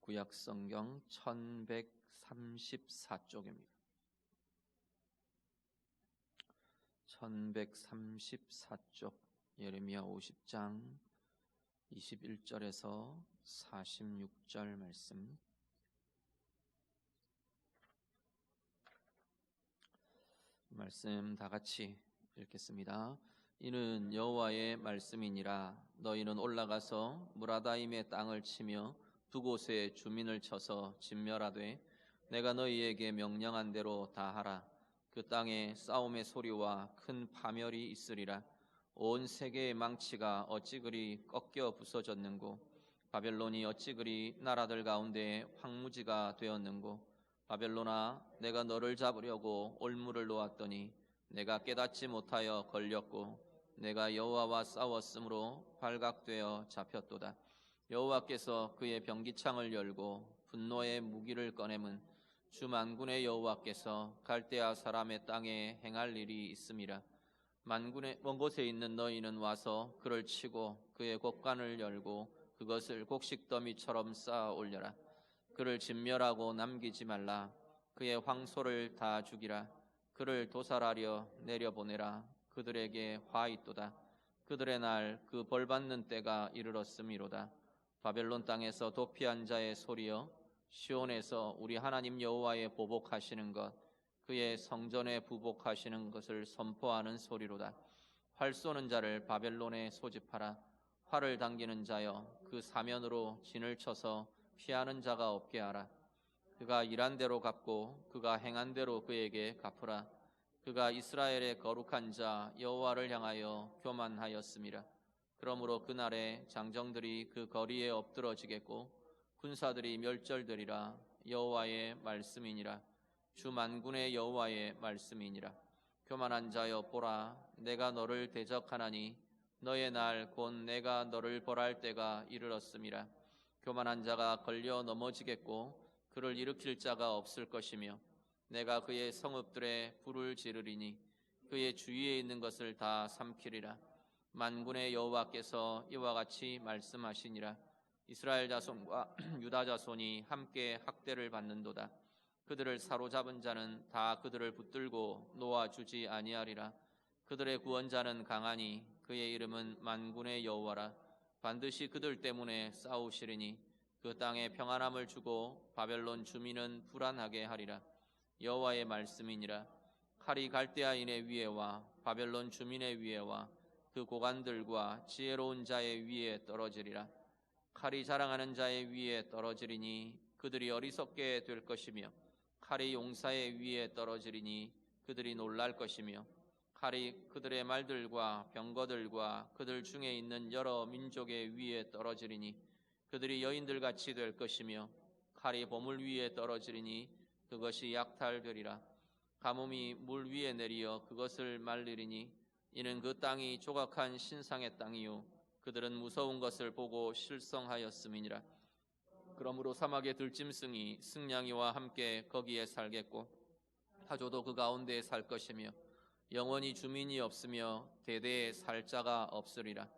구약성경 1134쪽입니다. 1134쪽 예레미야 50장 21절에서 46절 말씀. 말씀 다 같이 읽겠습니다. 이는 여호와의 말씀이니라. 너희는 올라가서 무라다임의 땅을 치며 두 곳에 주민을 쳐서 진멸하되 내가 너희에게 명령한 대로 다 하라. 그 땅에 싸움의 소리와 큰 파멸이 있으리라. 온 세계의 망치가 어찌 그리 꺾여 부서졌는고, 바벨론이 어찌 그리 나라들 가운데 황무지가 되었는고. 바벨론아, 내가 너를 잡으려고 올무를 놓았더니 내가 깨닫지 못하여 걸렸고, 내가 여호와와 싸웠으므로 발각되어 잡혔도다. 여호와께서 그의 병기창을 열고 분노의 무기를 꺼내문 주 만군의 여호와께서 갈대아 사람의 땅에 행할 일이 있음이라. 만군의 먼 곳에 있는 너희는 와서 그를 치고 그의 곡간을 열고 그것을 곡식더미처럼 쌓아 올려라. 그를 진멸하고 남기지 말라. 그의 황소를 다 죽이라. 그를 도살하려 내려보내라. 그들에게 화 있도다. 그들의 날 그 벌받는 때가 이르렀음이로다. 바벨론 땅에서 도피한 자의 소리여, 시온에서 우리 하나님 여호와의 보복하시는 것, 그의 성전에 부복하시는 것을 선포하는 소리로다. 활 쏘는 자를 바벨론에 소집하라. 활을 당기는 자여, 그 사면으로 진을 쳐서 피하는 자가 없게 하라. 그가 일한 대로 갚고 그가 행한 대로 그에게 갚으라. 그가 이스라엘의 거룩한 자 여호와를 향하여 교만하였음이라. 그러므로 그날에 장정들이 그 거리에 엎드러지겠고 군사들이 멸절되리라. 여호와의 말씀이니라. 주 만군의 여호와의 말씀이니라. 교만한 자여 보라, 내가 너를 대적하나니 너의 날 곧 내가 너를 벌할 때가 이르렀음이라. 교만한 자가 걸려 넘어지겠고 그를 일으킬 자가 없을 것이며, 내가 그의 성읍들에 불을 지르리니 그의 주위에 있는 것을 다 삼키리라. 만군의 여호와께서 이와 같이 말씀하시니라. 이스라엘 자손과 유다 자손이 함께 학대를 받는도다. 그들을 사로잡은 자는 다 그들을 붙들고 놓아주지 아니하리라. 그들의 구원자는 강하니 그의 이름은 만군의 여호와라. 반드시 그들 때문에 싸우시리니 그 땅에 평안함을 주고 바벨론 주민은 불안하게 하리라. 여호와의 말씀이니라. 칼이 갈대아인의 위에와 바벨론 주민의 위에와 그 고관들과 지혜로운 자의 위에 떨어지리라. 칼이 자랑하는 자의 위에 떨어지리니 그들이 어리석게 될 것이며, 칼이 용사의 위에 떨어지리니 그들이 놀랄 것이며, 칼이 그들의 말들과 병거들과 그들 중에 있는 여러 민족의 위에 떨어지리니 그들이 여인들같이 될 것이며, 칼이 보물 위에 떨어지리니 그것이 약탈되리라. 가뭄이 물 위에 내리어 그것을 말리리니 이는 그 땅이 조각한 신상의 땅이요 그들은 무서운 것을 보고 실성하였음이니라. 그러므로 사막의 들짐승이 승냥이와 함께 거기에 살겠고 타조도 그 가운데에 살 것이며, 영원히 주민이 없으며 대대에 살 자가 없으리라.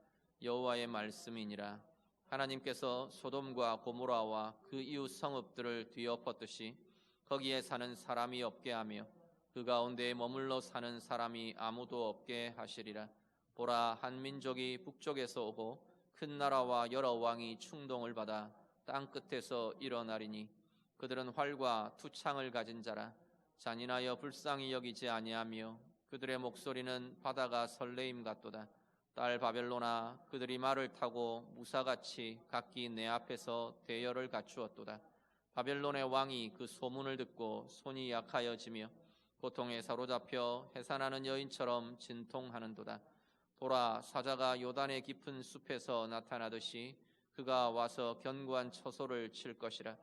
여호와의 말씀이니라. 하나님께서 소돔과 고모라와 그 이웃 성읍들을 뒤엎었듯이 거기에 사는 사람이 없게 하며 그 가운데에 머물러 사는 사람이 아무도 없게 하시리라. 보라, 한 민족이 북쪽에서 오고 큰 나라와 여러 왕이 충동을 받아 땅 끝에서 일어나리니 그들은 활과 투창을 가진 자라. 잔인하여 불쌍히 여기지 아니하며 그들의 목소리는 바다가 설레임 같도다. 딸 바벨론아, 그들이 말을 타고 무사같이 각기 내 앞에서 대열을 갖추었도다. 바벨론의 왕이 그 소문을 듣고 손이 약하여지며 고통에 사로잡혀 해산하는 여인처럼 진통하는도다. 보라, 사자가 요단의 깊은 숲에서 나타나듯이 그가 와서 견고한 처소를 칠 것이라.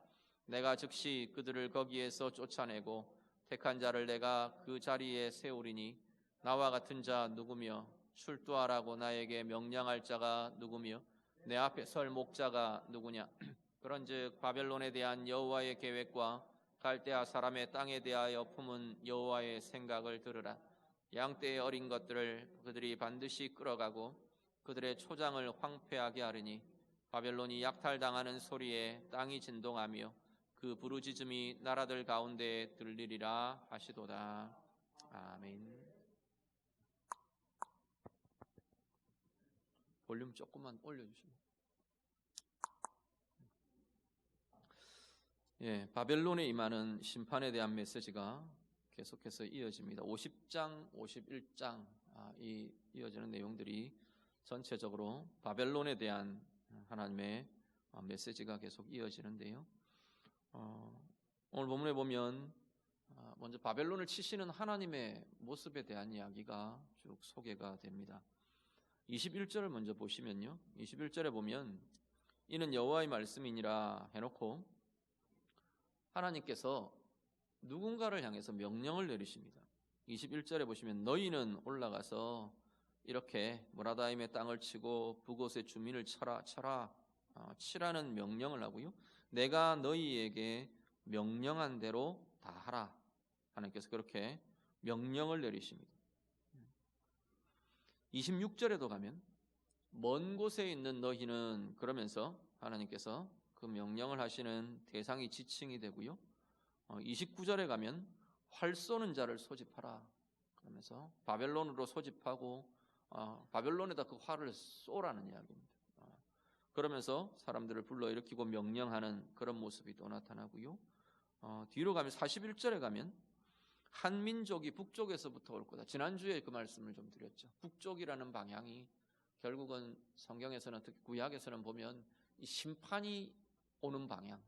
내가 즉시 그들을 거기에서 쫓아내고 택한 자를 내가 그 자리에 세우리니 나와 같은 자 누구며 출두하라고 나에게 명령할 자가 누구며 내 앞에 설 목자가 누구냐. 그런즉 바벨론에 대한 여호와의 계획과 갈대아 사람의 땅에 대하여 품은 여호와의 생각을 들으라. 양떼의 어린 것들을 그들이 반드시 끌어가고 그들의 초장을 황폐하게 하리니 바벨론이 약탈당하는 소리에 땅이 진동하며 그 부르짖음이 나라들 가운데 들리리라 하시도다. 아멘. 볼륨 조금만 올려주시면. 예, 바벨론에 임하는 심판에 대한 메시지가 계속해서 이어집니다. 50장, 51장 이 이어지는 내용들이 전체적으로 바벨론에 대한 하나님의 메시지가 계속 이어지는데요. 오늘 본문에 보면 먼저 바벨론을 치시는 하나님의 모습에 대한 이야기가 쭉 소개가 됩니다. 21절을 먼저 보시면요. 21절에 보면 이는 여호와의 말씀이니라 해놓고 하나님께서 누군가를 향해서 명령을 내리십니다. 21절에 보시면 너희는 올라가서 이렇게 무라다임의 땅을 치고 북옷의 주민을 치라는 명령을 하고요. 내가 너희에게 명령한 대로 다 하라. 하나님께서 그렇게 명령을 내리십니다. 26절에도 가면 먼 곳에 있는 너희는 그러면서 하나님께서 그 명령을 하시는 대상이 지칭이 되고요. 29절에 가면 활 쏘는 자를 소집하라. 그러면서 바벨론으로 소집하고 바벨론에다 그 활을 쏘라는 이야기입니다. 그러면서 사람들을 불러일으키고 명령하는 그런 모습이 또 나타나고요. 뒤로 가면 41절에 가면 한 민족이 북쪽에서부터 올 거다. 지난주에 그 말씀을 좀 드렸죠. 북쪽이라는 방향이 결국은 성경에서는 특히 구약에서는 보면 이 심판이 오는 방향,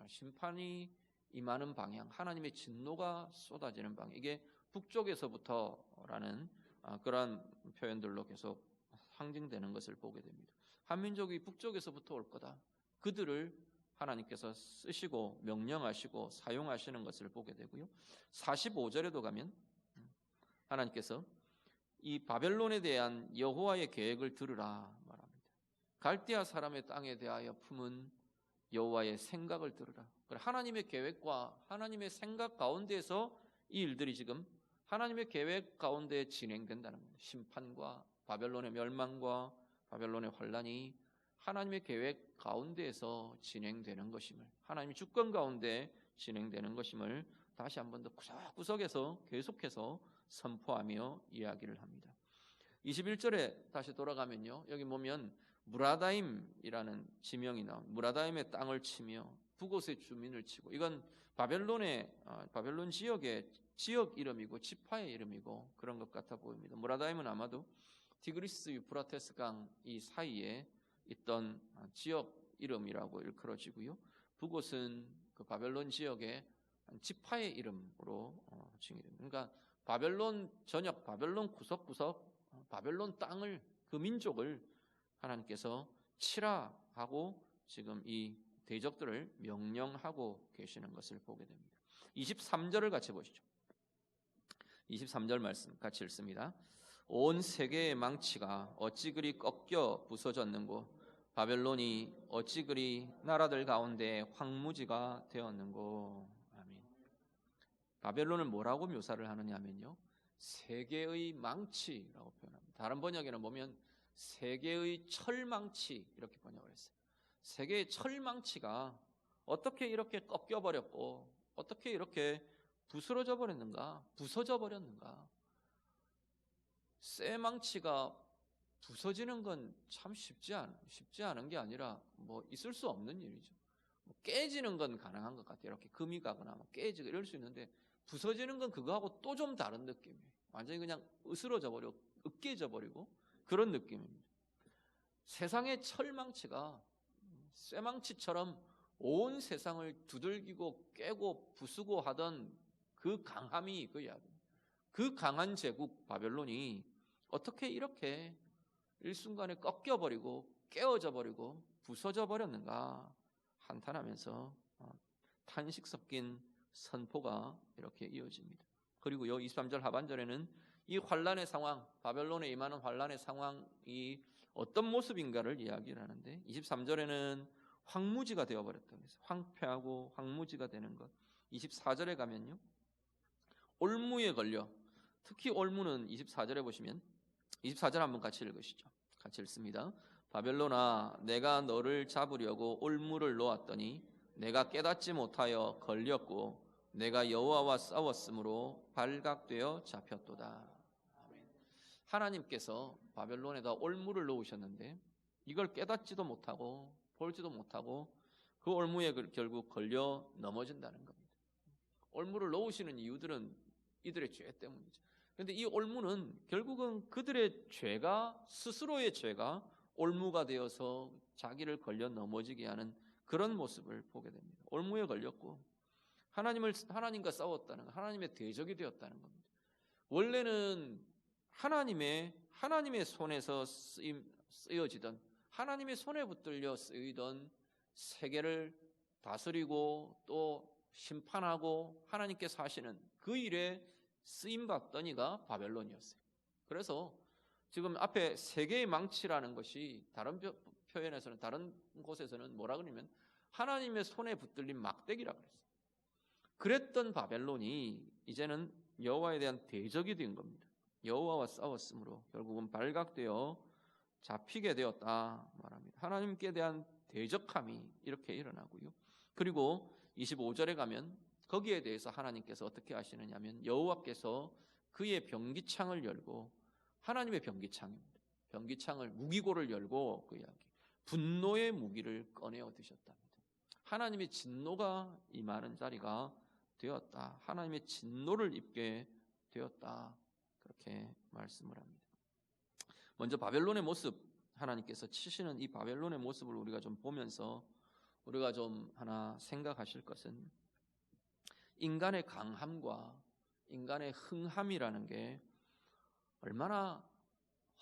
심판이 임하는 방향, 하나님의 진노가 쏟아지는 방향, 이게 북쪽에서부터라는 그러한 표현들로 계속 상징되는 것을 보게 됩니다. 한 민족이 북쪽에서부터 올 거다. 그들을 하나님께서 쓰시고 명령하시고 사용하시는 것을 보게 되고요. 45절에도 가면 하나님께서 이 바벨론에 대한 여호와의 계획을 들으라 말합니다. 갈대아 사람의 땅에 대하여 품은 여호와의 생각을 들으라. 하나님의 계획과 하나님의 생각 가운데에서 이 일들이 지금 하나님의 계획 가운데 진행된다는 겁니다. 심판과 바벨론의 멸망과 바벨론의 환란이 하나님의 계획 가운데에서 진행되는 것임을, 하나님의 주권 가운데 진행되는 것임을 다시 한 번 더 구석구석에서 계속해서 선포하며 이야기를 합니다. 21절에 다시 돌아가면요, 여기 보면 무라다임이라는 지명이 나옵니다. 무라다임의 땅을 치며 북옷의 주민을 치고, 이건 바벨론 지역의 지역 이름이고 지파의 이름이고 그런 것 같아 보입니다. 무라다임은 아마도 티그리스 유프라테스 강 이 사이에 있던 지역 이름이라고 일컬어지고요. 북옷은 그 바벨론 지역의 지파의 이름으로 칭이 됩니다. 그러니까 바벨론 전역, 바벨론 구석구석, 바벨론 땅을, 그 민족을 하나님께서 치라 하고 지금 이 대적들을 명령하고 계시는 것을 보게 됩니다. 23절을 같이 보시죠. 23절 말씀 같이 읽습니다. 온 세계의 망치가 어찌 그리 꺾여 부서졌는고, 바벨론이 어찌 그리 나라들 가운데 황무지가 되었는고. 아멘. 바벨론을 뭐라고 묘사를 하느냐면요, 세계의 망치라고 표현합니다. 다른 번역에는 보면 세계의 철망치 이렇게 번역을 했어요. 세계의 철망치가 어떻게 이렇게 꺾여버렸고 어떻게 이렇게 부스러져 버렸는가, 부서져 버렸는가. 쇠망치가 부서지는 건 참 쉽지 않은 게 아니라 뭐 있을 수 없는 일이죠. 깨지는 건 가능한 것 같아요. 이렇게 금이 가거나 깨지고 이럴 수 있는데 부서지는 건 그거하고 또 좀 다른 느낌이에요. 완전히 그냥 으스러져 버리고 으깨져 버리고 그런 느낌입니다. 세상의 철망치가 쇠망치처럼 온 세상을 두들기고 깨고 부수고 하던 그 강함이 그 이야기입니다. 그 강한 제국 바벨론이 어떻게 이렇게 일순간에 꺾여버리고 깨어져 버리고 부서져 버렸는가 한탄하면서 탄식 섞인 선포가 이렇게 이어집니다. 그리고요, 23절 하반절에는 이 환란의 상황, 바벨론에 임하는 환란의 상황이 어떤 모습인가를 이야기를 하는데, 23절에는 황무지가 되어버렸다고 해서 황폐하고 황무지가 되는 것. 24절에 가면요, 올무에 걸려, 특히 올무는 24절에 보시면 24절 한번 같이 읽으시죠. 같이 읽습니다. 바벨론아, 내가 너를 잡으려고 올무를 놓았더니 내가 깨닫지 못하여 걸렸고 내가 여호와와 싸웠으므로 발각되어 잡혔도다. 아멘. 하나님께서 바벨론에다 올무를 놓으셨는데 이걸 깨닫지도 못하고 볼지도 못하고 그 올무에 결국 걸려 넘어진다는 겁니다. 올무를 놓으시는 이유들은 이들의 죄 때문이죠. 그런데 이 올무는 결국은 그들의 죄가, 스스로의 죄가 올무가 되어서 자기를 걸려 넘어지게 하는 그런 모습을 보게 됩니다. 올무에 걸렸고 하나님과 싸웠다는 것, 하나님의 대적이 되었다는 겁니다. 원래는 하나님의 손에서 쓰여지던, 하나님의 손에 붙들려 쓰이던 세계를 다스리고 또 심판하고 하나님께서 하시는 그 일에 쓰임받던 이가 바벨론이었어요. 그래서 지금 앞에 세계의 망치라는 것이 다른 표현에서는, 다른 곳에서는 뭐라 그러냐면 하나님의 손에 붙들린 막대기라고 그랬어요. 그랬던 바벨론이 이제는 여호와에 대한 대적이 된 겁니다. 여호와와 싸웠으므로 결국은 발각되어 잡히게 되었다 말합니다. 하나님께 대한 대적함이 이렇게 일어나고요. 그리고 25절에 가면 거기에 대해서 하나님께서 어떻게 하시느냐 하면 여호와께서 그의 병기창을 열고, 하나님의 병기창입니다. 병기창을, 무기고를 열고 그 이야기, 분노의 무기를 꺼내어 드셨답니다. 하나님의 진노가 임하는 자리가 되었다. 하나님의 진노를 입게 되었다. 그렇게 말씀을 합니다. 먼저 바벨론의 모습, 하나님께서 치시는 이 바벨론의 모습을 우리가 좀 보면서 우리가 좀 하나 생각하실 것은, 인간의 강함과 인간의 흥함이라는 게 얼마나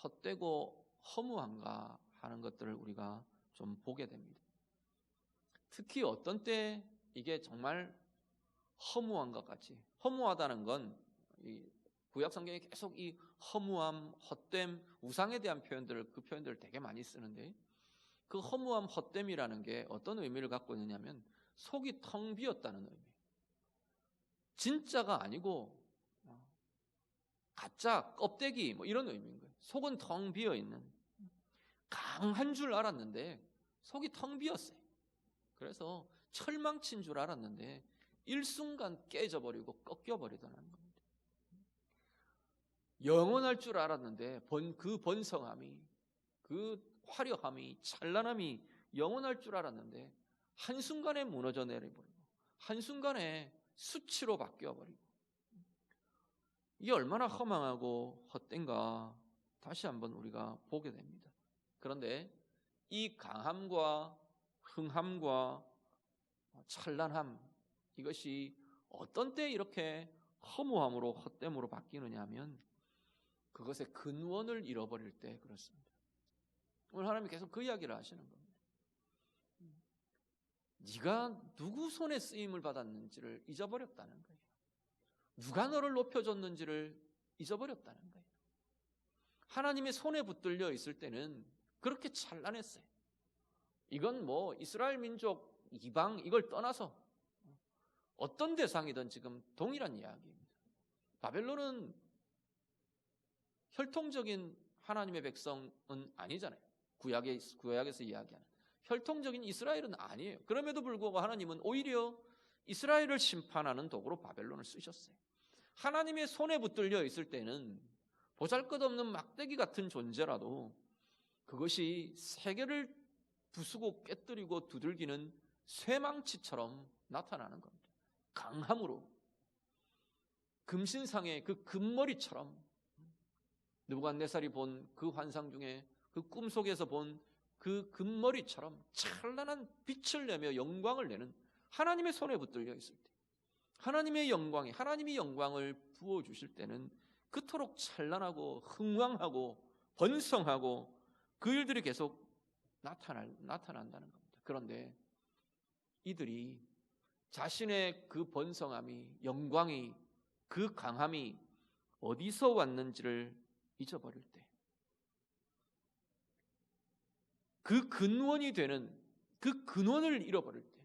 헛되고 허무한가 하는 것들을 우리가 좀 보게 됩니다. 특히 어떤 때 이게 정말 허무한 것 같이, 허무하다는 건 이 구약 성경에 계속 이 허무함, 헛됨, 우상에 대한 표현들을, 그 표현들을 되게 많이 쓰는데, 그 허무함, 헛됨이라는 게 어떤 의미를 갖고 있느냐면 속이 텅 비었다는 의미, 진짜가 아니고 가짜, 껍데기 뭐 이런 의미인 거예요. 속은 텅 비어 있는, 강한 줄 알았는데 속이 텅 비었어요. 그래서 철망친 줄 알았는데 일순간 깨져버리고 꺾여버리더라는 겁니다. 영원할 줄 알았는데 그 번성함이, 그 화려함이, 찬란함이 영원할 줄 알았는데 한순간에 무너져 내려버리고 한순간에 수치로 바뀌어버리고, 이게 얼마나 허망하고 헛된가 다시 한번 우리가 보게 됩니다. 그런데 이 강함과 흥함과 찬란함, 이것이 어떤 때 이렇게 허무함으로 헛됨으로 바뀌느냐 하면 그것의 근원을 잃어버릴 때 그렇습니다. 오늘 하나님이 계속 그 이야기를 하시는 겁니다. 네가 누구 손에 쓰임을 받았는지를 잊어버렸다는 거예요. 누가 너를 높여줬는지를 잊어버렸다는 거예요. 하나님의 손에 붙들려 있을 때는 그렇게 찬란했어요. 이건 뭐 이스라엘 민족, 이방, 이걸 떠나서 어떤 대상이든 지금 동일한 이야기입니다. 바벨론은 혈통적인 하나님의 백성은 아니잖아요. 구약에서 이야기하는 혈통적인 이스라엘은 아니에요. 그럼에도 불구하고 하나님은 오히려 이스라엘을 심판하는 도구로 바벨론을 쓰셨어요. 하나님의 손에 붙들려 있을 때는 보잘것없는 막대기 같은 존재라도 그것이 세계를 부수고 깨뜨리고 두들기는 쇠망치처럼 나타나는 겁니다. 강함으로, 금신상의 그 금머리처럼, 느부갓네살이 본 그 환상 중에 그 꿈속에서 본 그 금머리처럼 찬란한 빛을 내며 영광을 내는, 하나님의 손에 붙들려 있을 때, 하나님의 영광을 부어주실 때는 그토록 찬란하고 흥왕하고 번성하고 그 일들이 계속 나타난다는 겁니다. 그런데 이들이 자신의 그 번성함이, 영광이, 그 강함이 어디서 왔는지를 잊어버릴 때, 그 근원이 되는 그 근원을 잃어버릴 때,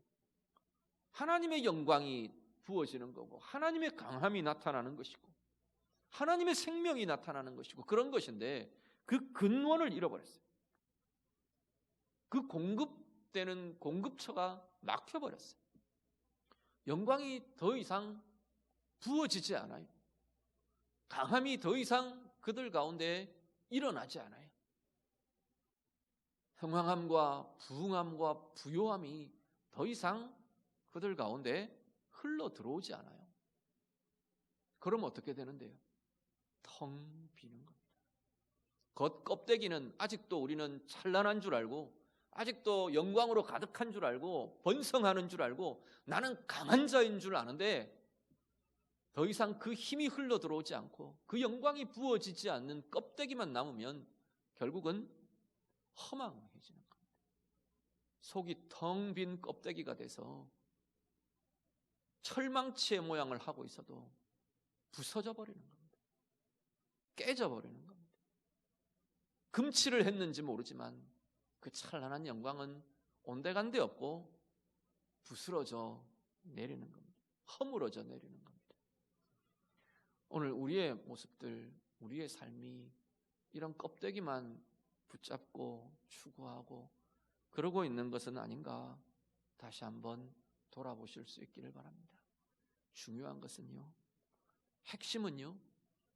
하나님의 영광이 부어지는 거고 하나님의 강함이 나타나는 것이고 하나님의 생명이 나타나는 것이고 그런 것인데 그 근원을 잃어버렸어요. 그 공급되는 공급처가 막혀버렸어요. 영광이 더 이상 부어지지 않아요. 강함이 더 이상 그들 가운데 일어나지 않아요. 흥황함과 부흥함과 부요함이 더 이상 그들 가운데 흘러 들어오지 않아요. 그럼 어떻게 되는데요? 텅 비는 겁니다. 겉 껍데기는 아직도 우리는 찬란한 줄 알고, 아직도 영광으로 가득한 줄 알고, 번성하는 줄 알고, 나는 강한 자인 줄 아는데 더 이상 그 힘이 흘러 들어오지 않고 그 영광이 부어지지 않는 껍데기만 남으면 결국은 허망해지는 겁니다. 속이 텅 빈 껍데기가 돼서 철망치의 모양을 하고 있어도 부서져 버리는 겁니다. 깨져 버리는 겁니다. 금칠을 했는지 모르지만 그 찬란한 영광은 온데간데 없고 부스러져 내리는 겁니다. 허물어져 내리는 겁니다. 오늘 우리의 모습들, 우리의 삶이 이런 껍데기만 붙잡고 추구하고 그러고 있는 것은 아닌가 다시 한번 돌아보실 수 있기를 바랍니다. 중요한 것은요, 핵심은요,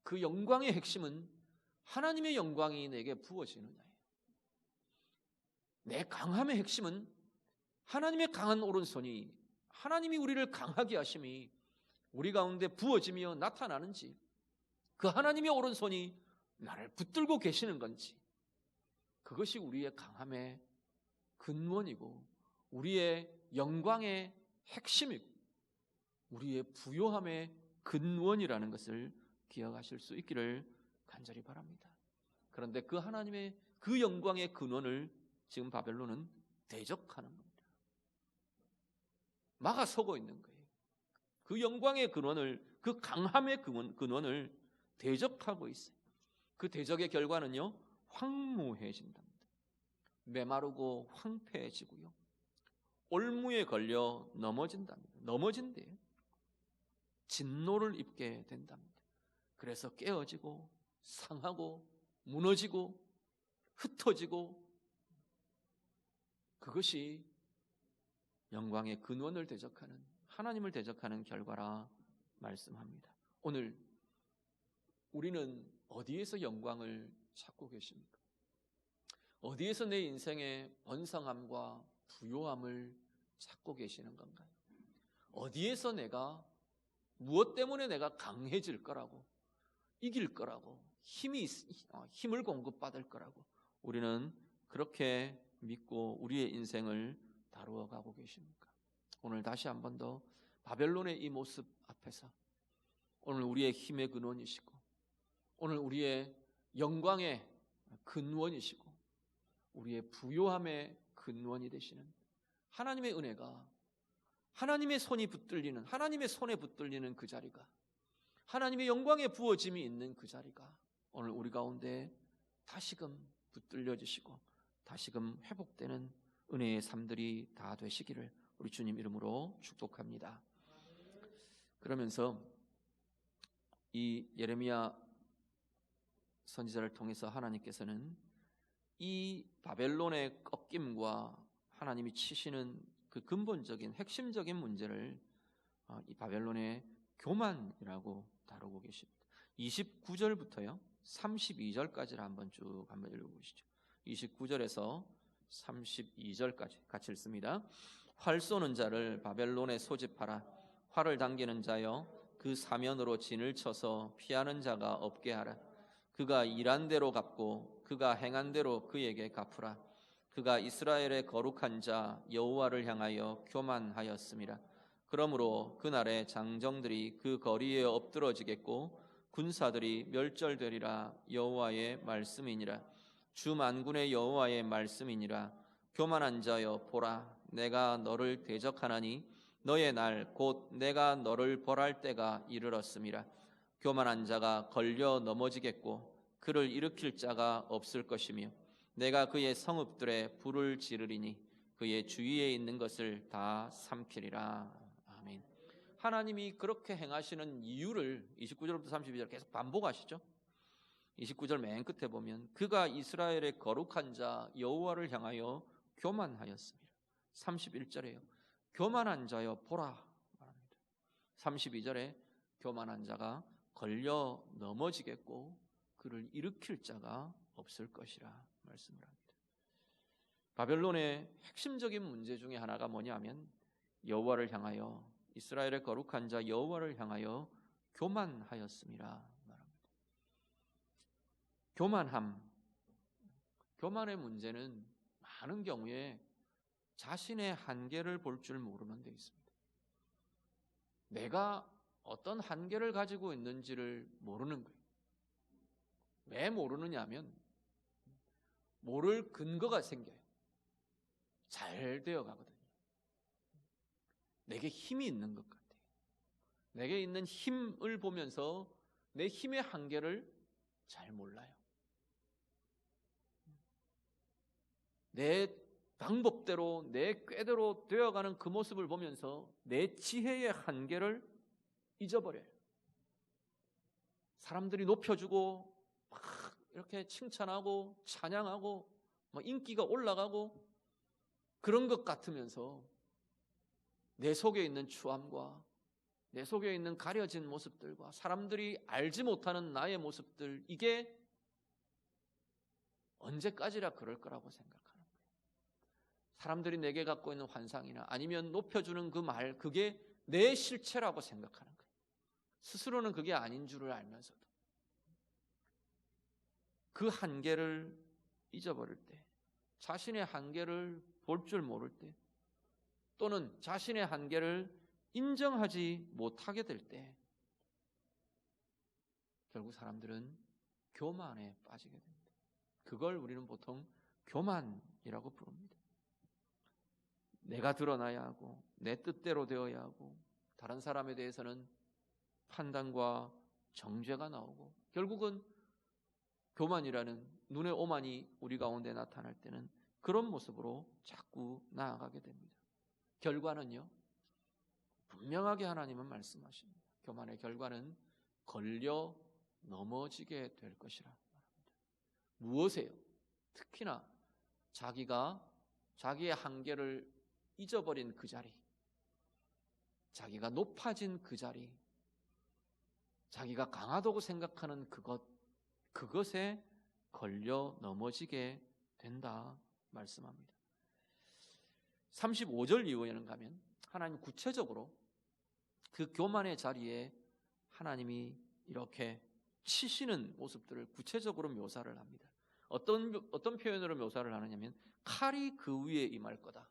그 영광의 핵심은 하나님의 영광이 내게 부어지느냐예요. 내 강함의 핵심은 하나님의 강한 오른손이, 하나님이 우리를 강하게 하심이 우리 가운데 부어지며 나타나는지, 그 하나님의 오른손이 나를 붙들고 계시는 건지, 그것이 우리의 강함의 근원이고 우리의 영광의 핵심이고 우리의 부요함의 근원이라는 것을 기억하실 수 있기를 간절히 바랍니다. 그런데 그 하나님의 그 영광의 근원을 지금 바벨론은 대적하는 겁니다. 막아서고 있는 거예요. 그 영광의 근원을, 그 강함의 근원을 대적하고 있어요. 그 대적의 결과는요, 황무해진답니다. 메마르고 황폐해지고요, 올무에 걸려 넘어진답니다. 넘어진대요. 진노를 입게 된답니다. 그래서 깨어지고 상하고 무너지고 흩어지고, 그것이 영광의 근원을 대적하는, 하나님을 대적하는 결과라 말씀합니다. 오늘 우리는 어디에서 영광을 찾고 계십니까? 어디에서 내 인생의 번성함과 부요함을 찾고 계시는 건가요? 어디에서 내가, 무엇 때문에 내가 강해질 거라고, 이길 거라고, 힘을 공급받을 거라고 우리는 그렇게 믿고 우리의 인생을 다루어 가고 계십니까? 오늘 다시 한 번 더 바벨론의 이 모습 앞에서 오늘 우리의 힘의 근원이시고 오늘 우리의 영광의 근원이시고 우리의 부요함의 근원이 되시는 하나님의 은혜가, 하나님의 손이 붙들리는, 하나님의 손에 붙들리는 그 자리가, 하나님의 영광의 부어짐이 있는 그 자리가 오늘 우리 가운데 다시금 붙들려지시고 다시금 회복되는 은혜의 삶들이 다 되시기를 우리 주님 이름으로 축복합니다. 그러면서 이 예레미야 선지자를 통해서 하나님께서는 이 바벨론의 꺾임과 하나님이 치시는 그 근본적인 핵심적인 문제를 이 바벨론의 교만이라고 다루고 계십니다. 29절부터요 32절까지를 한번 쭉 읽어보시죠. 29절에서 32절까지 같이 읽습니다. 활 쏘는 자를 바벨론에 소집하라. 활을 당기는 자여 그 사면으로 진을 쳐서 피하는 자가 없게 하라. 그가 일한 대로 갚고 그가 행한 대로 그에게 갚으라. 그가 이스라엘의 거룩한 자 여호와를 향하여 교만하였음이라. 그러므로 그날에 장정들이 그 거리에 엎드러지겠고 군사들이 멸절되리라. 여호와의 말씀이니라. 주 만군의 여호와의 말씀이니라. 교만한 자여 보라, 내가 너를 대적하나니 너의 날 곧 내가 너를 벌할 때가 이르렀음이라. 교만한 자가 걸려 넘어지겠고 그를 일으킬 자가 없을 것이며 내가 그의 성읍들에 불을 지르리니 그의 주위에 있는 것을 다 삼키리라. 아멘. 하나님이 그렇게 행하시는 이유를 29절부터 32절 계속 반복하시죠. 29절 맨 끝에 보면 그가 이스라엘의 거룩한 자 여호와를 향하여 교만하였습니다. 31절에요. 교만한 자여 보라 말합니다. 32절에 교만한 자가 걸려 넘어지겠고 그를 일으킬 자가 없을 것이라 말씀을 합니다. 바벨론의 핵심적인 문제 중에 하나가 뭐냐면 여호와를 향하여, 이스라엘의 거룩한 자 여호와를 향하여 교만하였음이라 말합니다. 교만의 문제는 많은 경우에 자신의 한계를 볼 줄 모르는 데 있습니다. 내가 어떤 한계를 가지고 있는지를 모르는 거예요. 왜 모르느냐 하면 모를 근거가 생겨요. 잘 되어 가거든요. 내게 힘이 있는 것 같아요. 내게 있는 힘을 보면서 내 힘의 한계를 잘 몰라요. 내 방법대로, 내 꾀대로 되어가는 그 모습을 보면서 내 지혜의 한계를 잊어버려요. 사람들이 높여주고 막 이렇게 칭찬하고 찬양하고 막 인기가 올라가고 그런 것 같으면서 내 속에 있는 추함과 내 속에 있는 가려진 모습들과 사람들이 알지 못하는 나의 모습들, 이게 언제까지나 그럴 거라고 생각하는 거예요. 사람들이 내게 갖고 있는 환상이나 아니면 높여주는 그 말, 그게 내 실체라고 생각하는 거예요. 스스로는 그게 아닌 줄을 알면서도 그 한계를 잊어버릴 때, 자신의 한계를 볼 줄 모를 때, 또는 자신의 한계를 인정하지 못하게 될 때 결국 사람들은 교만에 빠지게 됩니다. 그걸 우리는 보통 교만이라고 부릅니다. 내가 드러나야 하고 내 뜻대로 되어야 하고 다른 사람에 대해서는 판단과 정죄가 나오고 결국은 교만이라는 눈의 오만이 우리 가운데 나타날 때는 그런 모습으로 자꾸 나아가게 됩니다. 결과는요, 분명하게 하나님은 말씀하십니다. 교만의 결과는 걸려 넘어지게 될 것이라 말합니다. 무엇에요? 특히나 자기가 자기의 한계를 잊어버린 그 자리, 자기가 높아진 그 자리, 자기가 강하다고 생각하는 그것에 걸려 넘어지게 된다 말씀합니다. 35절 이후에는 가면 하나님 구체적으로 그 교만의 자리에 하나님이 이렇게 치시는 모습들을 구체적으로 묘사를 합니다. 어떤 표현으로 묘사를 하느냐면 칼이 그 위에 임할 거다.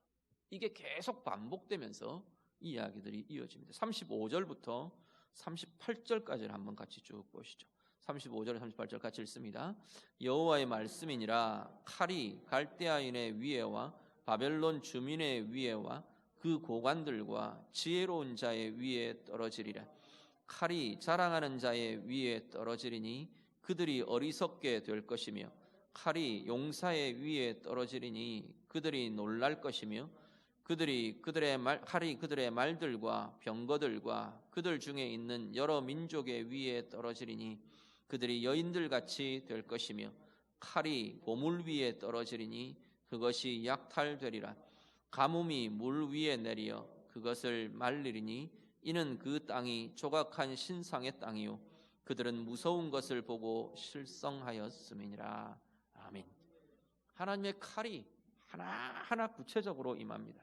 이게 계속 반복되면서 이 이야기들이 이어집니다. 35절부터 38절까지를 한번 같이 쭉 보시죠. 35절 38절 같이 읽습니다. 여호와의 말씀이니라 칼이 갈대아인의 위에와 바벨론 주민의 위에와 그 고관들과 지혜로운 자의 위에 떨어지리라. 칼이 자랑하는 자의 위에 떨어지리니 그들이 어리석게 될 것이며 칼이 용사의 위에 떨어지리니 그들이 놀랄 것이며 칼이 그들의 말들과 병거들과 그들 중에 있는 여러 민족의 위에 떨어지리니 그들이 여인들같이 될 것이며 칼이 고물 위에 떨어지리니 그것이 약탈되리라. 가뭄이 물 위에 내리어 그것을 말리리니 이는 그 땅이 조각한 신상의 땅이요 그들은 무서운 것을 보고 실성하였음이니라. 아멘. 하나님의 칼이 하나하나 구체적으로 임합니다.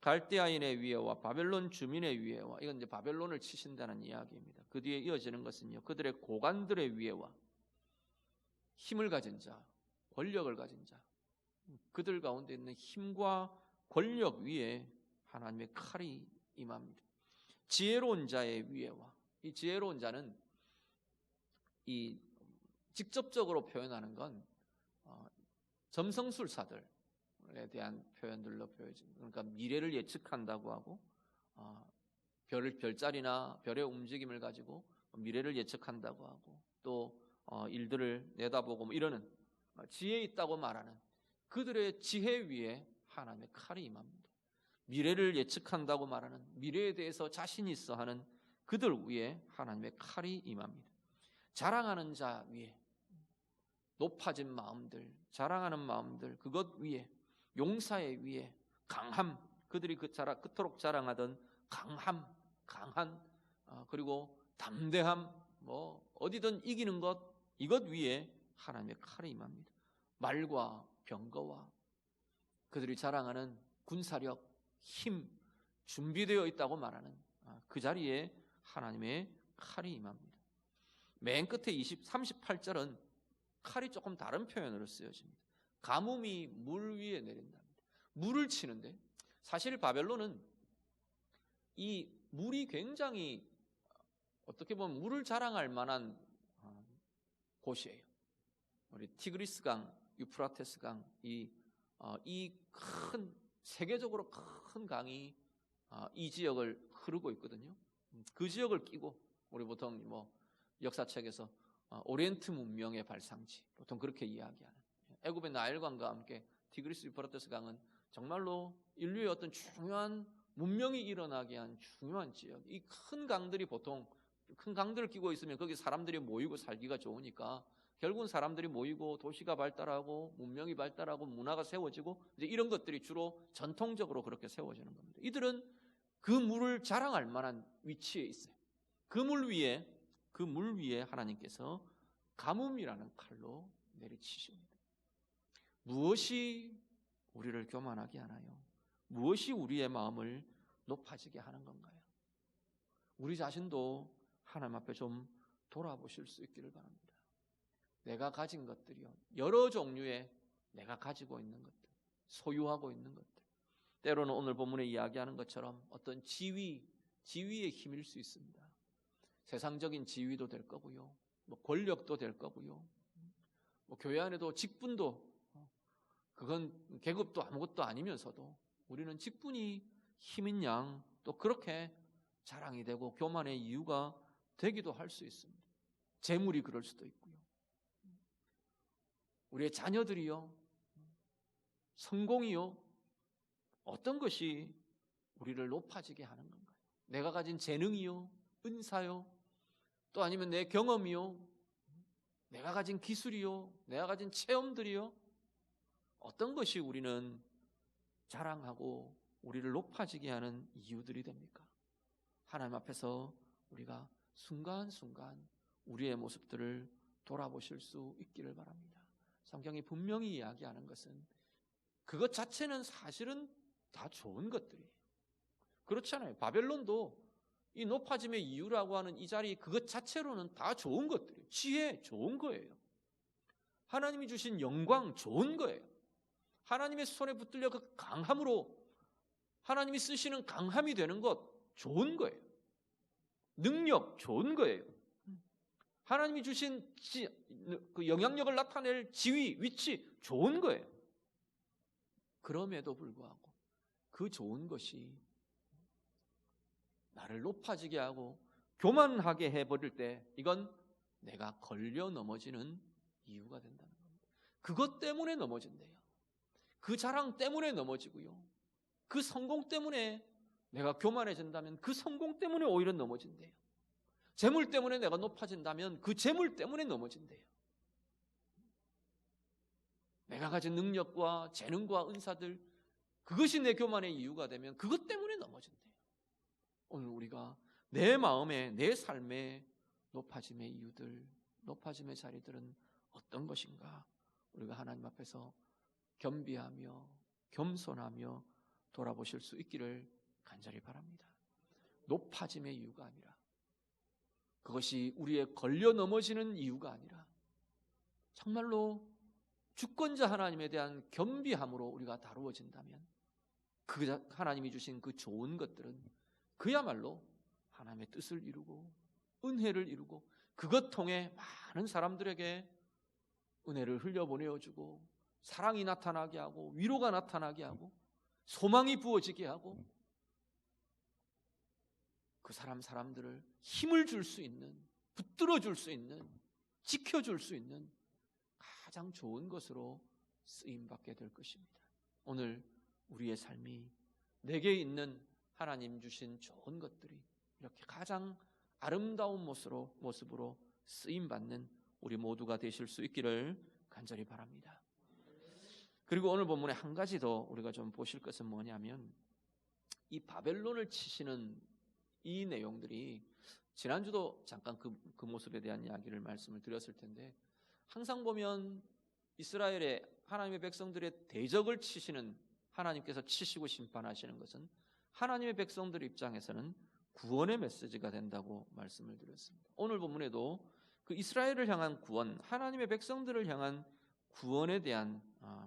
갈대아인의 위에와 바벨론 주민의 위에와, 이건 이제 바벨론을 치신다는 이야기입니다. 그 뒤에 이어지는 것은요, 그들의 고관들의 위에와 힘을 가진 자, 권력을 가진 자, 그들 가운데 있는 힘과 권력 위에 하나님의 칼이 임합니다. 지혜로운 자의 위에와, 이 지혜로운 자는 이 직접적으로 표현하는 건 점성술사들에 대한 표현들로 보여집니다. 그러니까 미래를 예측한다고 하고 별자리나 별의 움직임을 가지고 미래를 예측한다고 하고 또 일들을 내다보고 뭐 이러는 지혜 있다고 말하는 그들의 지혜 위에 하나님의 칼이 임합니다. 미래를 예측한다고 말하는, 미래에 대해서 자신 있어 하는 그들 위에 하나님의 칼이 임합니다. 자랑하는 자 위에, 높아진 마음들, 자랑하는 마음들, 그것 위에, 용사의 위에 강함, 그들이 그토록 자랑하던 강함, 강한, 그리고 담대함, 어디든 이기는 것, 이것 위에 하나님의 칼이 임합니다. 말과 병거와 그들이 자랑하는 군사력, 힘, 준비되어 있다고 말하는 그 자리에 하나님의 칼이 임합니다. 맨 끝에 38절은 칼이 조금 다른 표현으로 쓰여집니다. 가뭄이 물 위에 내린답니다. 물을 치는데, 사실 바벨론은 이 물이 굉장히 어떻게 보면 물을 자랑할 만한 곳이에요. 우리 티그리스강, 유프라테스강, 이 큰 세계적으로 큰 강이 이 지역을 흐르고 있거든요. 그 지역을 끼고 우리 보통 역사책에서 오리엔트 문명의 발상지, 보통 그렇게 이야기하는, 애굽의 나일강과 함께 티그리스 유프라테스 강은 정말로 인류의 어떤 중요한 문명이 일어나게 한 중요한 지역. 이 큰 강들이 보통 큰 강들을 끼고 있으면 거기 사람들이 모이고 살기가 좋으니까 결국은 사람들이 모이고 도시가 발달하고 문명이 발달하고 문화가 세워지고 이제 이런 것들이 주로 전통적으로 그렇게 세워지는 겁니다. 이들은 그 물을 자랑할 만한 위치에 있어요. 그 물 위에 하나님께서 가뭄이라는 칼로 내리치십니다. 무엇이 우리를 교만하게 하나요? 무엇이 우리의 마음을 높아지게 하는 건가요? 우리 자신도 하나님 앞에 좀 돌아보실 수 있기를 바랍니다. 내가 가진 것들이요, 여러 종류의 내가 가지고 있는 것들, 소유하고 있는 것들, 때로는 오늘 본문에 이야기하는 것처럼 어떤 지위의 힘일 수 있습니다. 세상적인 지위도 될 거고요, 권력도 될 거고요, 교회 안에도 직분도, 그건 계급도 아무것도 아니면서도 우리는 직분이 힘인 양 또 그렇게 자랑이 되고 교만의 이유가 되기도 할 수 있습니다. 재물이 그럴 수도 있고요, 우리의 자녀들이요, 성공이요, 어떤 것이 우리를 높아지게 하는 건가요? 내가 가진 재능이요, 은사요, 또 아니면 내 경험이요, 내가 가진 기술이요, 내가 가진 체험들이요, 어떤 것이 우리는 자랑하고 우리를 높아지게 하는 이유들이 됩니까? 하나님 앞에서 우리가 순간순간 우리의 모습들을 돌아보실 수 있기를 바랍니다. 성경이 분명히 이야기하는 것은 그것 자체는 사실은 다 좋은 것들이에요. 그렇잖아요. 바벨론도 이 높아짐의 이유라고 하는 이 자리, 그것 자체로는 다 좋은 것들이에요. 지혜 좋은 거예요. 하나님이 주신 영광 좋은 거예요. 하나님의 손에 붙들려 그 강함으로 하나님이 쓰시는 강함이 되는 것 좋은 거예요. 능력 좋은 거예요. 하나님이 주신 그 영향력을 나타낼 지위, 위치 좋은 거예요. 그럼에도 불구하고 그 좋은 것이 나를 높아지게 하고 교만하게 해버릴 때 이건 내가 걸려 넘어지는 이유가 된다는 겁니다. 그것 때문에 넘어진대요. 그 자랑 때문에 넘어지고요, 그 성공 때문에 내가 교만해진다면 그 성공 때문에 오히려 넘어진대요. 재물 때문에 내가 높아진다면 그 재물 때문에 넘어진대요. 내가 가진 능력과 재능과 은사들, 그것이 내 교만의 이유가 되면 그것 때문에 넘어진대요. 오늘 우리가 내 마음에, 내 삶에 높아짐의 이유들, 높아짐의 자리들은 어떤 것인가? 우리가 하나님 앞에서 겸비하며 겸손하며 돌아보실 수 있기를 간절히 바랍니다. 높아짐의 이유가 아니라, 그것이 우리의 걸려 넘어지는 이유가 아니라 정말로 주권자 하나님에 대한 겸비함으로 우리가 다루어진다면 그 하나님이 주신 그 좋은 것들은 그야말로 하나님의 뜻을 이루고 은혜를 이루고 그것 통해 많은 사람들에게 은혜를 흘려보내어주고 사랑이 나타나게 하고 위로가 나타나게 하고 소망이 부어지게 하고 그 사람들을 힘을 줄 수 있는, 붙들어 줄 수 있는, 지켜줄 수 있는 가장 좋은 것으로 쓰임받게 될 것입니다. 오늘 우리의 삶이 내게 있는 하나님 주신 좋은 것들이 이렇게 가장 아름다운 모습으로 쓰임받는 우리 모두가 되실 수 있기를 간절히 바랍니다. 그리고 오늘 본문에 한 가지 더 우리가 좀 보실 것은 뭐냐면 이 바벨론을 치시는 이 내용들이 지난주도 잠깐 그 모습에 대한 이야기를 말씀을 드렸을 텐데 항상 보면 이스라엘의 하나님의 백성들의 대적을 치시는 하나님께서 치시고 심판하시는 것은 하나님의 백성들 입장에서는 구원의 메시지가 된다고 말씀을 드렸습니다. 오늘 본문에도 그 이스라엘을 향한 구원, 하나님의 백성들을 향한 구원에 대한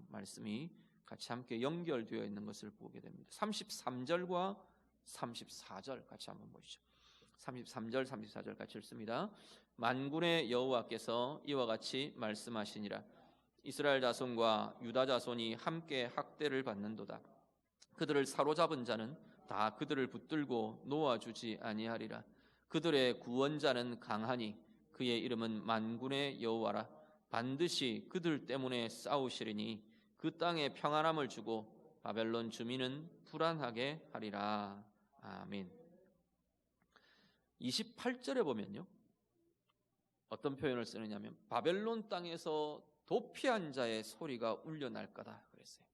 말씀이 같이 함께 연결되어 있는 것을 보게 됩니다. 33절과 34절 같이 한번 보시죠. 33절, 34절 같이 읽습니다. 만군의 여호와께서 이와 같이 말씀하시니라. 이스라엘 자손과 유다 자손이 함께 학대를 받는도다. 그들을 사로잡은 자는 다 그들을 붙들고 놓아주지 아니하리라. 그들의 구원자는 강하니 그의 이름은 만군의 여호와라. 반드시 그들 때문에 싸우시리니 그 땅에 평안함을 주고 바벨론 주민은 불안하게 하리라. 아멘. 28절에 보면요, 어떤 표현을 쓰느냐면 바벨론 땅에서 도피한 자의 소리가 울려날 거다 그랬어요.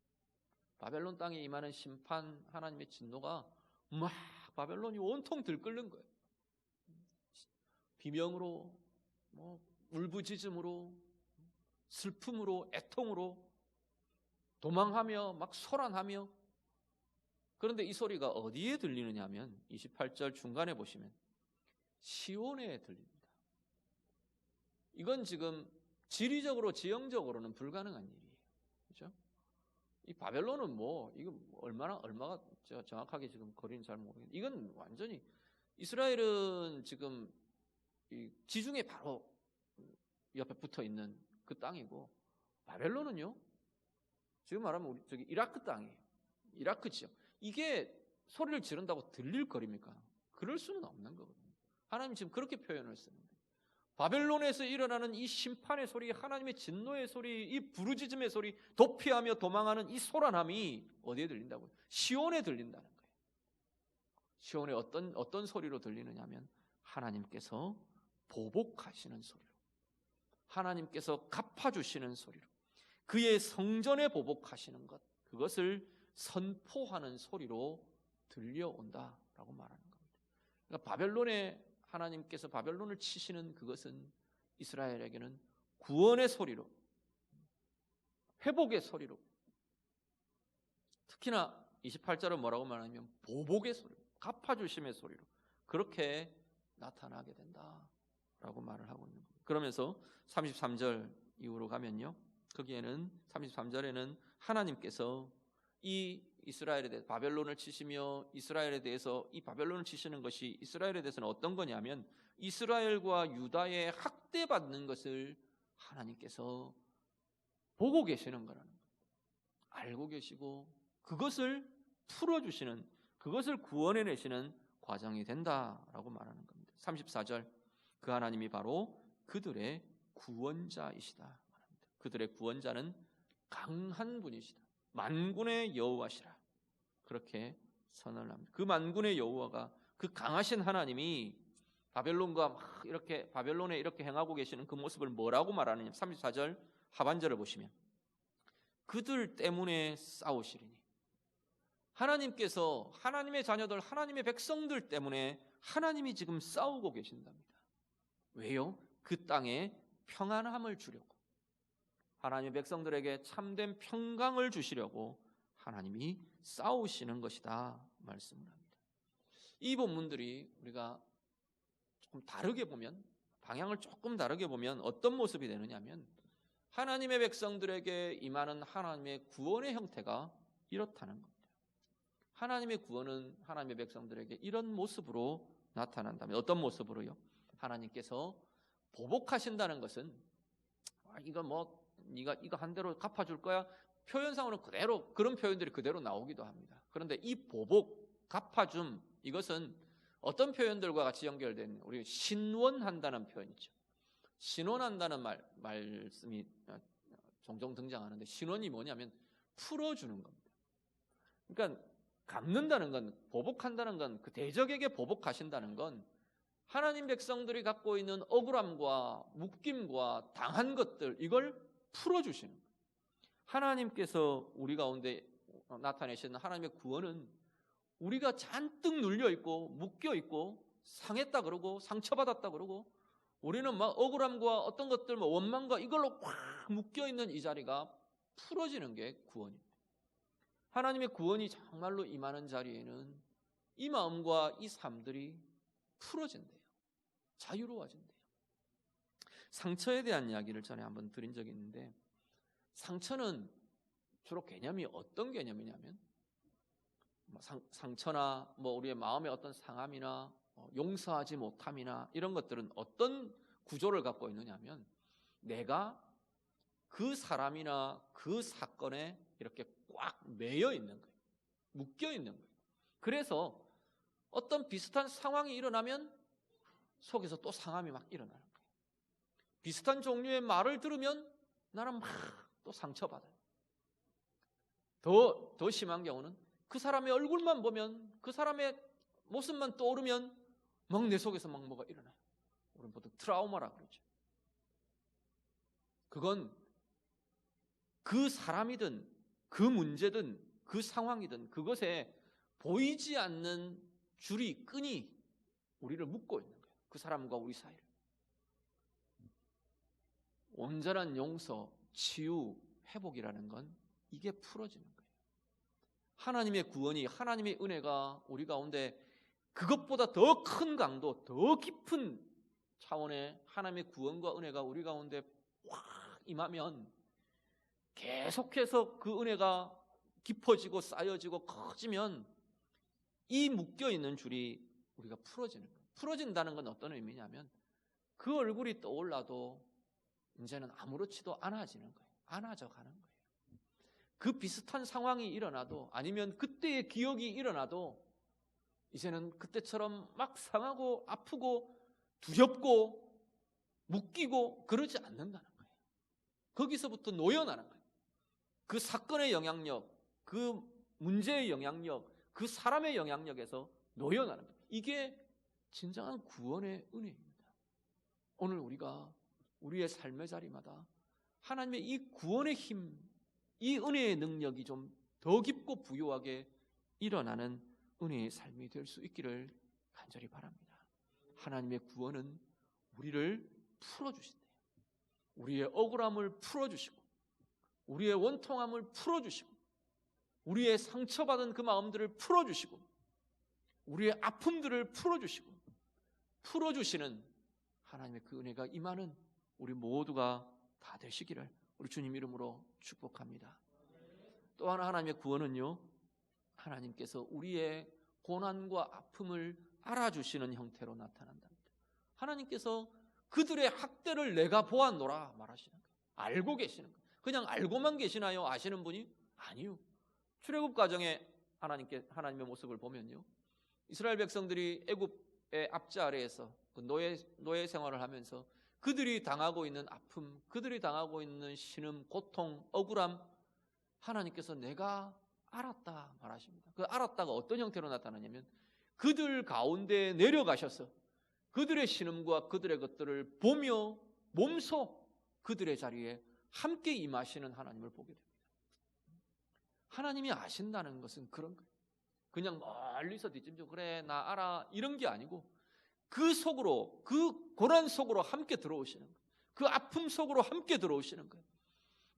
바벨론 땅에 임하는 심판, 하나님의 진노가 막 바벨론이 온통 들끓는 거예요. 비명으로, 울부짖음으로, 슬픔으로, 애통으로 도망하며 막 소란하며. 그런데 이 소리가 어디에 들리느냐 하면 28절 중간에 보시면 시온에 들립니다. 이건 지금 지리적으로 지형적으로는 불가능한 일이에요. 그렇죠? 이 바벨론은 이거 얼마가 정확하게 지금 거리는 잘 모르겠는데 이건 완전히 이스라엘은 지금 이 지중해 바로 옆에 붙어 있는 그 땅이고 바벨론은요 지금 말하면 우리 저기 이라크 땅이에요. 이라크 지역. 이게 소리를 지른다고 들릴 거리입니까? 그럴 수는 없는 거거든요. 하나님 지금 그렇게 표현을 쓰는데 바벨론에서 일어나는 이 심판의 소리, 하나님의 진노의 소리, 이 부르짖음의 소리, 도피하며 도망하는 이 소란함이 어디에 들린다고요? 시온에 들린다는 거예요. 시온에 어떤 소리로 들리느냐 하면 하나님께서 보복하시는 소리로, 하나님께서 갚아주시는 소리로, 그의 성전에 보복하시는 것, 그것을 선포하는 소리로 들려온다라고 말하는 겁니다. 그러니까 바벨론에 하나님께서 바벨론을 치시는 그것은 이스라엘에게는 구원의 소리로, 회복의 소리로, 특히나 28절은 뭐라고 말하냐면 보복의 소리로, 갚아주심의 소리로 그렇게 나타나게 된다라고 말을 하고 있는 겁니다. 그러면서 33절 이후로 가면요, 거기에는 33절에는 하나님께서 이 이스라엘에 대해서 바벨론을 치시며 이스라엘에 대해서 이 바벨론을 치시는 것이 이스라엘에 대해서는 어떤 거냐면 이스라엘과 유다의 학대받는 것을 하나님께서 보고 계시는 거라는 거예요. 알고 계시고 그것을 풀어주시는, 그것을 구원해내시는 과정이 된다라고 말하는 겁니다. 34절, 그 하나님이 바로 그들의 구원자이시다 말합니다. 그들의 구원자는 강한 분이시다. 만군의 여호와시라. 그렇게 선언을 합니다. 그 만군의 여호와가, 그 강하신 하나님이 바벨론과 바벨론에 이렇게 행하고 계시는 그 모습을 뭐라고 말하느냐? 34절 하반절을 보시면 그들 때문에 싸우시리니, 하나님께서 하나님의 자녀들, 하나님의 백성들 때문에 하나님이 지금 싸우고 계신답니다. 왜요? 그 땅에 평안함을 주려고, 하나님의 백성들에게 참된 평강을 주시려고 하나님이 싸우시는 것이다 말씀을 합니다. 이 본문들이 우리가 조금 다르게 보면, 방향을 조금 다르게 보면 어떤 모습이 되느냐면 하나님의 백성들에게 임하는 하나님의 구원의 형태가 이렇다는 겁니다. 하나님의 구원은 하나님의 백성들에게 이런 모습으로 나타난다면, 어떤 모습으로요? 하나님께서 보복하신다는 것은 네가 이거 한 대로 갚아줄 거야, 표현상으로는 그대로 그런 표현들이 그대로 나오기도 합니다. 그런데 이 보복, 갚아줌, 이것은 어떤 표현들과 같이 연결된, 우리 신원한다는 표현이죠. 신원한다는 말씀이 종종 등장하는데, 신원이 뭐냐면 풀어주는 겁니다. 그러니까 갚는다는 건, 보복한다는 건, 그 대적에게 보복하신다는 건 하나님 백성들이 갖고 있는 억울함과 묶임과 당한 것들, 이걸 풀어주시는 거예요. 하나님께서 우리 가운데 나타내시는 하나님의 구원은 우리가 잔뜩 눌려있고 묶여있고 상했다 그러고 상처받았다 그러고 우리는 막 억울함과 어떤 것들 원망과 이걸로 꽉 묶여있는 이 자리가 풀어지는 게 구원입니다. 하나님의 구원이 정말로 임하는 자리에는 이 마음과 이 삶들이 풀어진대요. 자유로워진대요. 상처에 대한 이야기를 전에 한번 드린 적이 있는데, 상처는 주로 개념이 어떤 개념이냐면 상처나 우리의 마음의 어떤 상함이나 용서하지 못함이나 이런 것들은 어떤 구조를 갖고 있느냐면 내가 그 사람이나 그 사건에 이렇게 꽉 매여 있는 거예요. 묶여 있는 거예요. 그래서 어떤 비슷한 상황이 일어나면 속에서 또 상함이 막 일어나는 거예요. 비슷한 종류의 말을 들으면 나는 막 또 상처받아요. 더 심한 경우는 그 사람의 얼굴만 보면, 그 사람의 모습만 떠오르면 막 내 속에서 막 뭐가 일어나요. 우리는 보통 트라우마라 그러죠. 그건 그 사람이든 그 문제든 그 상황이든 그것에 보이지 않는 줄이, 끈이 우리를 묶고 있는 거예요. 그 사람과 우리 사이를. 온전한 용서, 치유, 회복이라는 건 이게 풀어지는 거예요. 하나님의 구원이, 하나님의 은혜가 우리 가운데 그것보다 더 큰 강도, 더 깊은 차원의 하나님의 구원과 은혜가 우리 가운데 확 임하면 계속해서 그 은혜가 깊어지고 쌓여지고 커지면 이 묶여있는 줄이 우리가 풀어지는 거예요. 풀어진다는 건 어떤 의미냐면 그 얼굴이 떠올라도 이제는 아무렇지도 않아지는 거예요. 않아져 가는 거예요. 그 비슷한 상황이 일어나도, 아니면 그때의 기억이 일어나도 이제는 그때처럼 막 상하고 아프고 두렵고 묶이고 그러지 않는다는 거예요. 거기서부터 놓여나는 거예요. 그 사건의 영향력, 그 문제의 영향력, 그 사람의 영향력에서 놓여나는 거예요. 이게 진정한 구원의 은혜입니다. 오늘 우리가 우리의 삶의 자리마다 하나님의 이 구원의 힘, 이 은혜의 능력이 좀 더 깊고 부유하게 일어나는 은혜의 삶이 될 수 있기를 간절히 바랍니다. 하나님의 구원은 우리를 풀어주신대요. 우리의 억울함을 풀어주시고, 우리의 원통함을 풀어주시고, 우리의 상처받은 그 마음들을 풀어주시고, 우리의 아픔들을 풀어주시고, 풀어주시는 하나님의 그 은혜가 임하는 우리 모두가 다 되시기를 우리 주님 이름으로 축복합니다. 또 하나 하나님의 구원은요, 하나님께서 우리의 고난과 아픔을 알아주시는 형태로 나타난답니다. 하나님께서 그들의 학대를 내가 보았노라 말하시는 거예요. 알고 계시는 거예요. 그냥 알고만 계시나요? 아시는 분이? 아니요. 출애굽 과정에 하나님의 모습을 보면요, 이스라엘 백성들이 애굽의 압제 아래에서 그 노예 생활을 하면서 그들이 당하고 있는 아픔, 그들이 당하고 있는 신음, 고통, 억울함, 하나님께서 내가 알았다 말하십니다. 그 알았다가 어떤 형태로 나타나냐면 그들 가운데 내려가셔서 그들의 신음과 그들의 것들을 보며 몸소 그들의 자리에 함께 임하시는 하나님을 보게 됩니다. 하나님이 아신다는 것은 그런 거예요. 그냥 멀리서 뒷짐지고 그래 나 알아 이런 게 아니고 그 속으로, 그 고난 속으로 함께 들어오시는 거예요. 그 아픔 속으로 함께 들어오시는 거예요.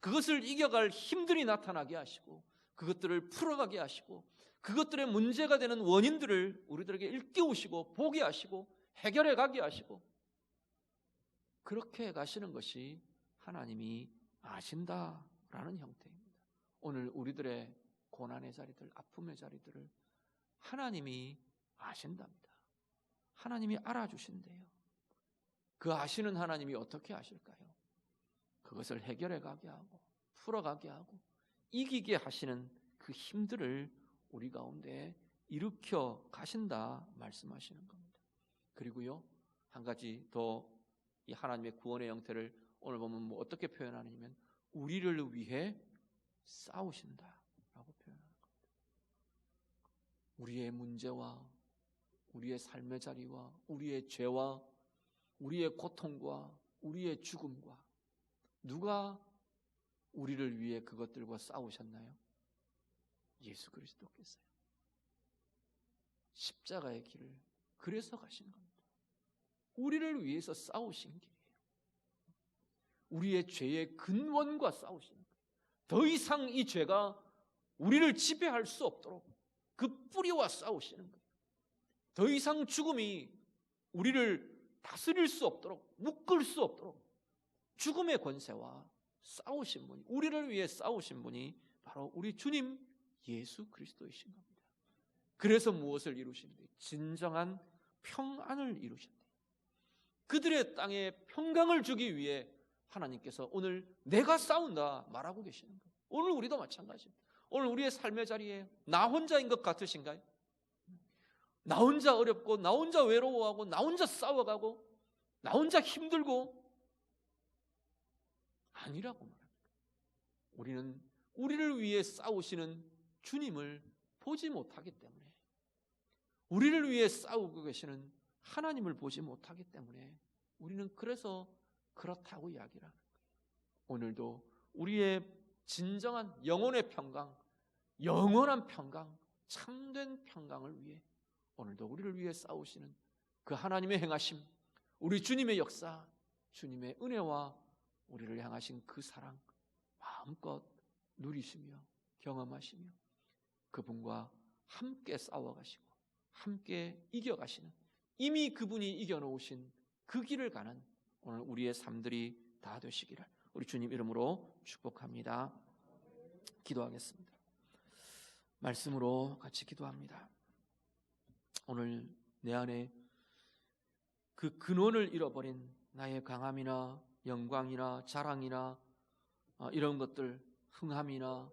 그것을 이겨갈 힘들이 나타나게 하시고, 그것들을 풀어가게 하시고, 그것들의 문제가 되는 원인들을 우리들에게 일깨우시고 보게 하시고 해결해 가게 하시고, 그렇게 가시는 것이 하나님이 아신다라는 형태입니다. 오늘 우리들의 고난의 자리들, 아픔의 자리들을 하나님이 아신답니다. 하나님이 알아주신대요. 그 아시는 하나님이 어떻게 아실까요? 그것을 해결해 가게 하고 풀어가게 하고 이기게 하시는 그 힘들을 우리 가운데 일으켜 가신다 말씀하시는 겁니다. 그리고요, 한 가지 더 이 하나님의 구원의 형태를 오늘 보면 어떻게 표현하냐면 우리를 위해 싸우신다라고 표현하는 겁니다. 우리의 문제와 우리의 삶의 자리와 우리의 죄와 우리의 고통과 우리의 죽음과 누가 우리를 위해 그것들과 싸우셨나요? 예수 그리스도께서요. 십자가의 길을 그래서 가신 겁니다. 우리를 위해서 싸우신 길이에요. 우리의 죄의 근원과 싸우시는 거예요. 더 이상 이 죄가 우리를 지배할 수 없도록 그 뿌리와 싸우시는 거예요. 더 이상 죽음이 우리를 다스릴 수 없도록, 묶을 수 없도록 죽음의 권세와 싸우신 분이, 우리를 위해 싸우신 분이 바로 우리 주님 예수 그리스도이신 겁니다. 그래서 무엇을 이루시는데? 진정한 평안을 이루셨대요. 그들의 땅에 평강을 주기 위해 하나님께서 오늘 내가 싸운다 말하고 계시는 거예요. 오늘 우리도 마찬가지입니다. 오늘 우리의 삶의 자리에 나 혼자인 것 같으신가요? 나 혼자 어렵고, 나 혼자 외로워하고, 나 혼자 싸워가고, 나 혼자 힘들고, 아니라고 말합니다. 우리는 우리를 위해 싸우시는 주님을 보지 못하기 때문에, 우리를 위해 싸우고 계시는 하나님을 보지 못하기 때문에 우리는 그래서 그렇다고 이야기를 하는 거예요. 오늘도 우리의 진정한 영혼의 평강, 영원한 평강, 참된 평강을 위해 오늘도 우리를 위해 싸우시는 그 하나님의 행하심, 우리 주님의 역사, 주님의 은혜와 우리를 향하신 그 사랑 마음껏 누리시며 경험하시며 그분과 함께 싸워가시고 함께 이겨가시는, 이미 그분이 이겨놓으신 그 길을 가는 오늘 우리의 삶들이 다 되시기를 우리 주님 이름으로 축복합니다. 기도하겠습니다. 말씀으로 같이 기도합니다. 오늘 내 안에 그 근원을 잃어버린 나의 강함이나 영광이나 자랑이나 이런 것들, 흥함이나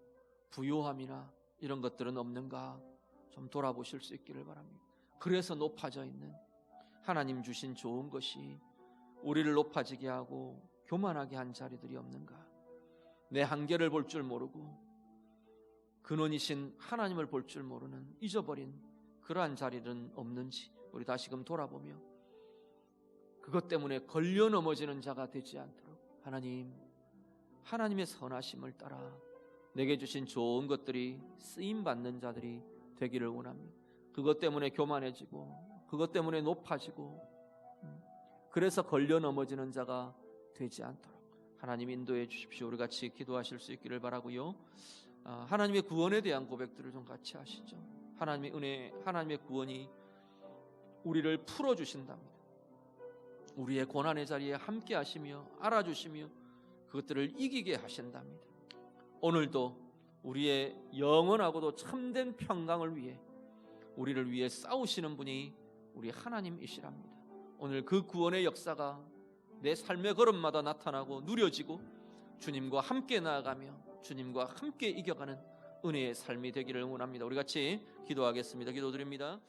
부요함이나 이런 것들은 없는가 좀 돌아보실 수 있기를 바랍니다. 그래서 높아져 있는 하나님 주신 좋은 것이 우리를 높아지게 하고 교만하게 한 자리들이 없는가? 내 한계를 볼 줄 모르고 근원이신 하나님을 볼 줄 모르는 잊어버린 그러한 자리는 없는지 우리 다시금 돌아보며 그것 때문에 걸려 넘어지는 자가 되지 않도록 하나님의 선하심을 따라 내게 주신 좋은 것들이 쓰임받는 자들이 되기를 원합니다. 그것 때문에 교만해지고 그것 때문에 높아지고 그래서 걸려 넘어지는 자가 되지 않도록 하나님 인도해 주십시오. 우리 같이 기도하실 수 있기를 바라고요. 하나님의 구원에 대한 고백들을 좀 같이 하시죠. 하나님의 은혜, 하나님의 구원이 우리를 풀어주신답니다. 우리의 고난의 자리에 함께 하시며 알아주시며 그것들을 이기게 하신답니다. 오늘도 우리의 영원하고도 참된 평강을 위해 우리를 위해 싸우시는 분이 우리 하나님이시랍니다. 오늘 그 구원의 역사가 내 삶의 걸음마다 나타나고 누려지고 주님과 함께 나아가며 주님과 함께 이겨가는 은혜의 삶이 되기를 원합니다. 우리 같이 기도하겠습니다. 기도드립니다.